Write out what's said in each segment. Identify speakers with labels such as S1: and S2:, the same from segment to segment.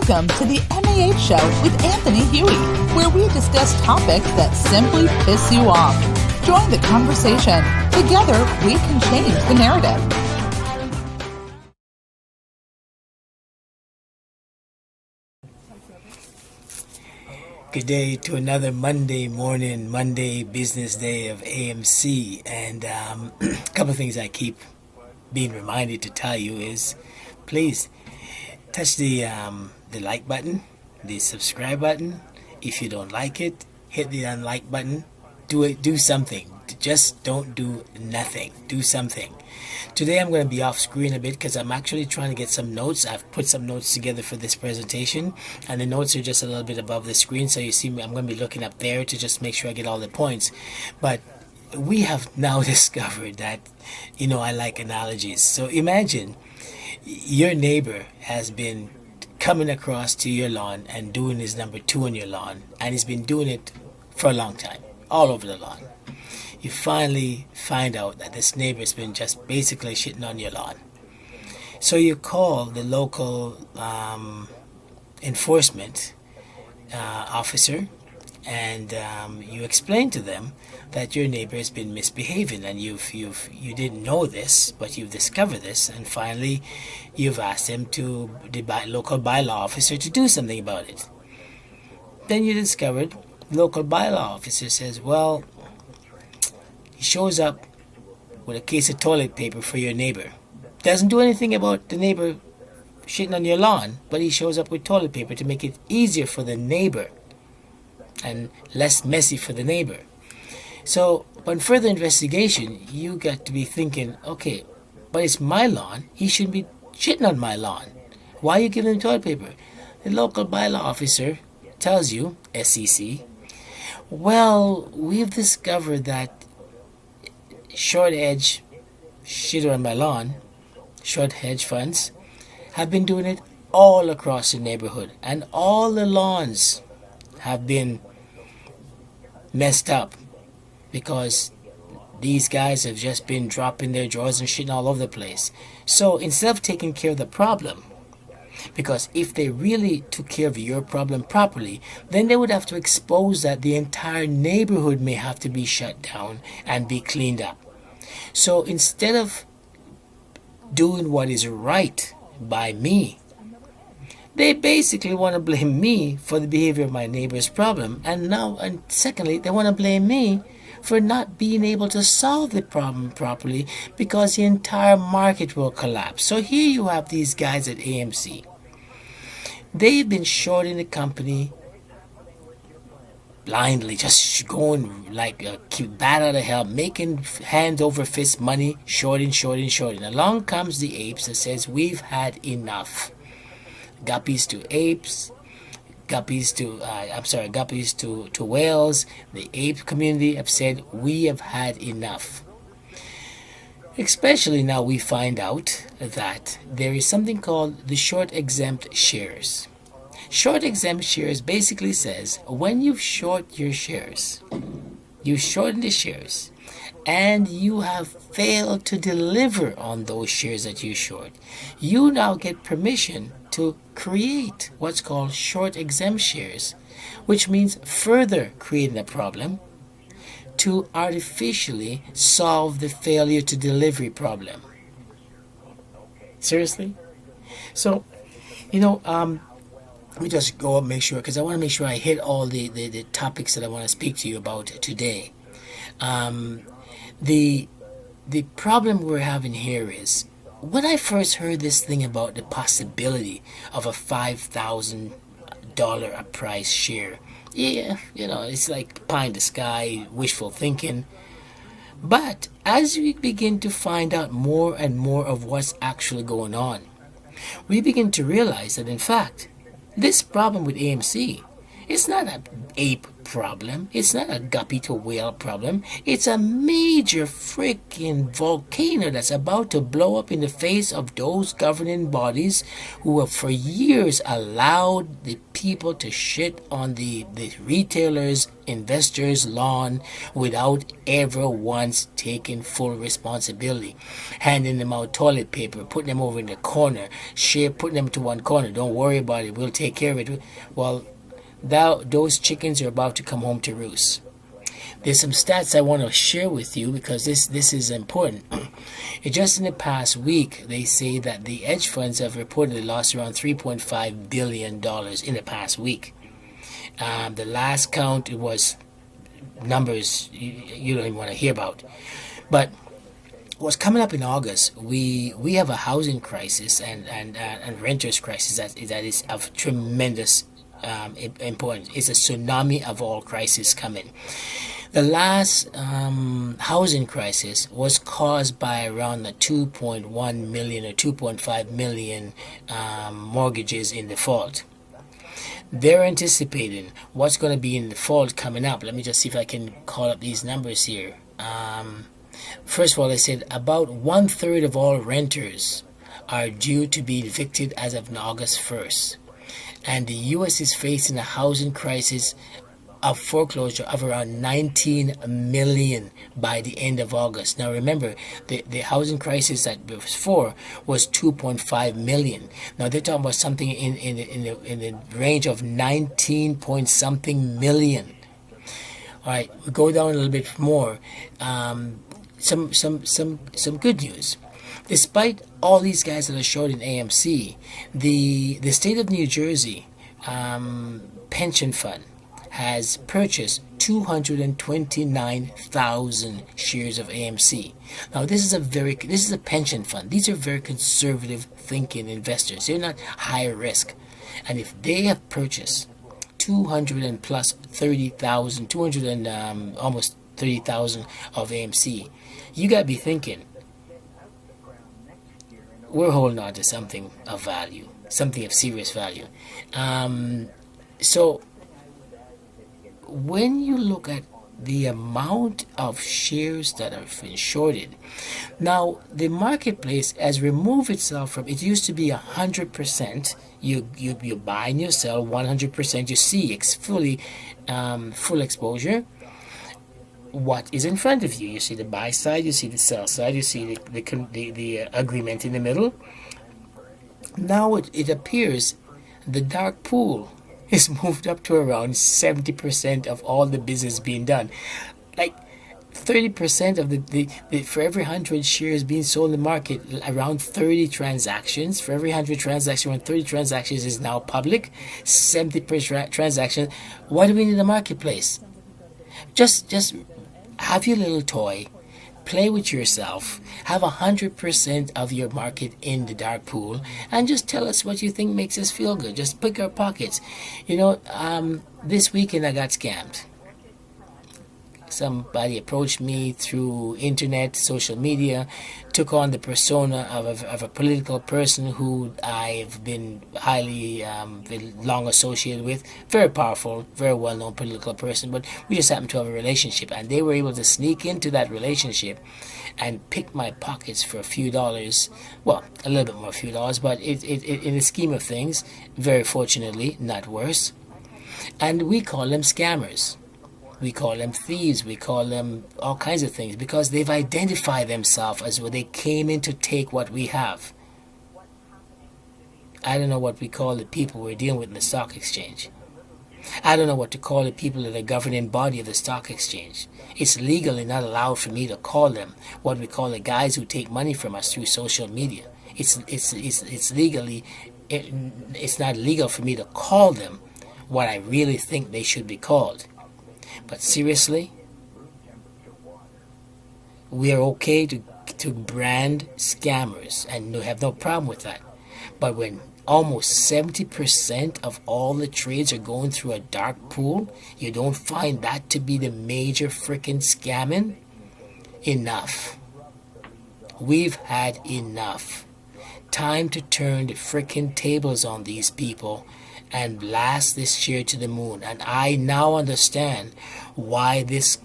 S1: Welcome to the MAH Show with Anthony Huey, where we discuss topics that simply piss you off. Join the conversation. Together, we can change the narrative.
S2: Good day to another Monday business day of AMC. And a couple of things I keep being reminded to tell you is, please touch the like button, the subscribe button. If you don't like it, hit the unlike button. Do something. Just don't do nothing. Do something. Today I'm going to be off screen a bit because I'm actually trying to get some notes. I've put some notes together for this presentation, and the notes are just a little bit above the screen, so you see me, I'm going to be looking up there to just make sure I get all the points. But we have now discovered that, I like analogies. So imagine your neighbor has been coming across to your lawn and doing his number 2 on your lawn, and he's been doing it for a long time, all over the lawn. You finally find out that this neighbor's been just basically shitting on your lawn. So you call the local enforcement officer, and you explain to them that your neighbor has been misbehaving, and you didn't know this, but you've discovered this, and finally you've asked him to the local bylaw officer to do something about it. Then you discovered the local bylaw officer says, well, he shows up with a case of toilet paper for your neighbor. Doesn't do anything about the neighbor shitting on your lawn, but he shows up with toilet paper to make it easier for the neighbor and less messy for the neighbor. So, upon further investigation, you got to be thinking, okay, but it's my lawn. He shouldn't be shitting on my lawn. Why are you giving him toilet paper? The local bylaw officer tells you, SEC, well, we've discovered that short edge shitter on my lawn, short hedge funds, have been doing it all across the neighborhood, and all the lawns have been messed up because these guys have just been dropping their drawers and shitting all over the place. So instead of taking care of the problem, because if they really took care of your problem properly, then they would have to expose that the entire neighborhood may have to be shut down and be cleaned up. So instead of doing what is right by me, they basically want to blame me for the behavior of my neighbor's problem. And secondly, they want to blame me for not being able to solve the problem properly because the entire market will collapse. So here you have these guys at AMC. They've been shorting the company blindly, just going like a bat out of hell, making hand over fist money, shorting. Along comes the apes that says, we've had enough. Guppies to apes, guppies to whales. The ape community have said, we have had enough. Especially now we find out that there is something called the short exempt shares. Short exempt shares basically says when you short your shares, you shorten the shares, and you have failed to deliver on those shares that you short, you now get permission to create what's called short exempt shares, which means further creating a problem to artificially solve the failure to delivery problem. Seriously? So, let me just go up and make sure, because I want to make sure I hit all the topics that I want to speak to you about today. The problem we're having here is, when I first heard this thing about the possibility of a $5,000 a price share, it's like pie in the sky, wishful thinking. But as we begin to find out more and more of what's actually going on, we begin to realize that, in fact, this problem with AMC is not an ape problem. It's not a guppy to whale problem. It's a major freaking volcano that's about to blow up in the face of those governing bodies who have for years allowed the people to shit on the retailers, investors' lawn without ever once taking full responsibility. Handing them out toilet paper, putting them over in the corner, putting them to one corner. Don't worry about it. We'll take care of it. Well, those chickens are about to come home to roost. There's some stats I want to share with you because this is important. Just in the past week, they say that the hedge funds have reportedly lost around $3.5 billion in the past week. The last count, it was numbers you don't even want to hear about. But what's coming up in August, we have a housing crisis and renters crisis that is of tremendous importance. It's a tsunami of all crises coming. The last housing crisis was caused by around the 2.1 million or 2.5 million mortgages in default. They're anticipating what's going to be in default coming up. Let me just see if I can call up these numbers here. First of all, they said about 1/3 of all renters are due to be evicted as of August 1st. And the U.S. is facing a housing crisis of foreclosure of around 19 million by the end of August. Now remember, the housing crisis that before was 2.5 million. Now they're talking about something in the range of 19 point something million. All right, we go down a little bit more. Some good news. Despite all these guys that are short in AMC, the state of New Jersey pension fund has purchased 229,000 shares of AMC. Now this is a pension fund. These are very conservative thinking investors. They're not high risk. And if they have purchased 230,000 almost 30,000 of AMC, you got to be thinking, we're holding on to something of value, something of serious value. So when you look at the amount of shares that have been shorted, now the marketplace has removed itself from, it used to be 100%. You buy and you sell 100%. You see it's fully full exposure. What is in front of you? You see the buy side, you see the sell side, you see the agreement in the middle. Now it appears the dark pool is moved up to around 70% of all the business being done. Like 30% of the for every 100 shares being sold in the market, around 30 transactions. For every 100 transactions, around 30 transactions is now public. 70% transactions. What do we need in the marketplace? Just have your little toy, play with yourself, have 100% of your market in the dark pool, and just tell us what you think makes us feel good. Just pick our pockets. This weekend I got scammed. Somebody approached me through internet, social media, took on the persona of a political person who I've been highly long associated with. Very powerful, very well-known political person, but we just happened to have a relationship, and they were able to sneak into that relationship and pick my pockets for a few dollars. Well, a little bit more, a few dollars, but it in the scheme of things, very fortunately, not worse. And we call them scammers. We call them thieves. We call them all kinds of things because they've identified themselves as what they came in to take what we have. I don't know what we call the people we're dealing with in the stock exchange. I don't know what to call the people in the governing body of the stock exchange. It's legally not allowed for me to call them what we call the guys who take money from us through social media. It's legally, it's not legal for me to call them what I really think they should be called. But seriously, we are okay to brand scammers and have no problem with that. But when almost 70% of all the trades are going through a dark pool, you don't find that to be the major freaking scamming? Enough. We've had enough. Time to turn the freaking tables on these people and blast this share to the moon. And I now understand why this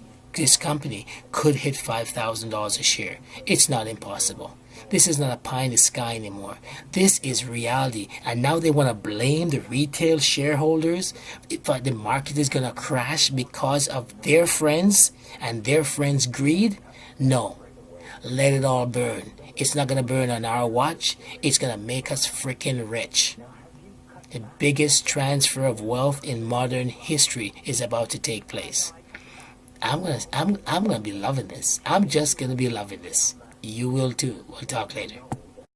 S2: company could hit $5,000 a share. It's not impossible. This is not a pie in the sky anymore. This is reality. And now they want to blame the retail shareholders if the market is going to crash because of their friends and their friends' greed. No. Let it all burn. It's not going to burn on our watch. It's going to make us freaking rich. The biggest transfer of wealth in modern history is about to take place. I'm gonna be loving this. I'm just gonna be loving this. You will too. We'll talk later.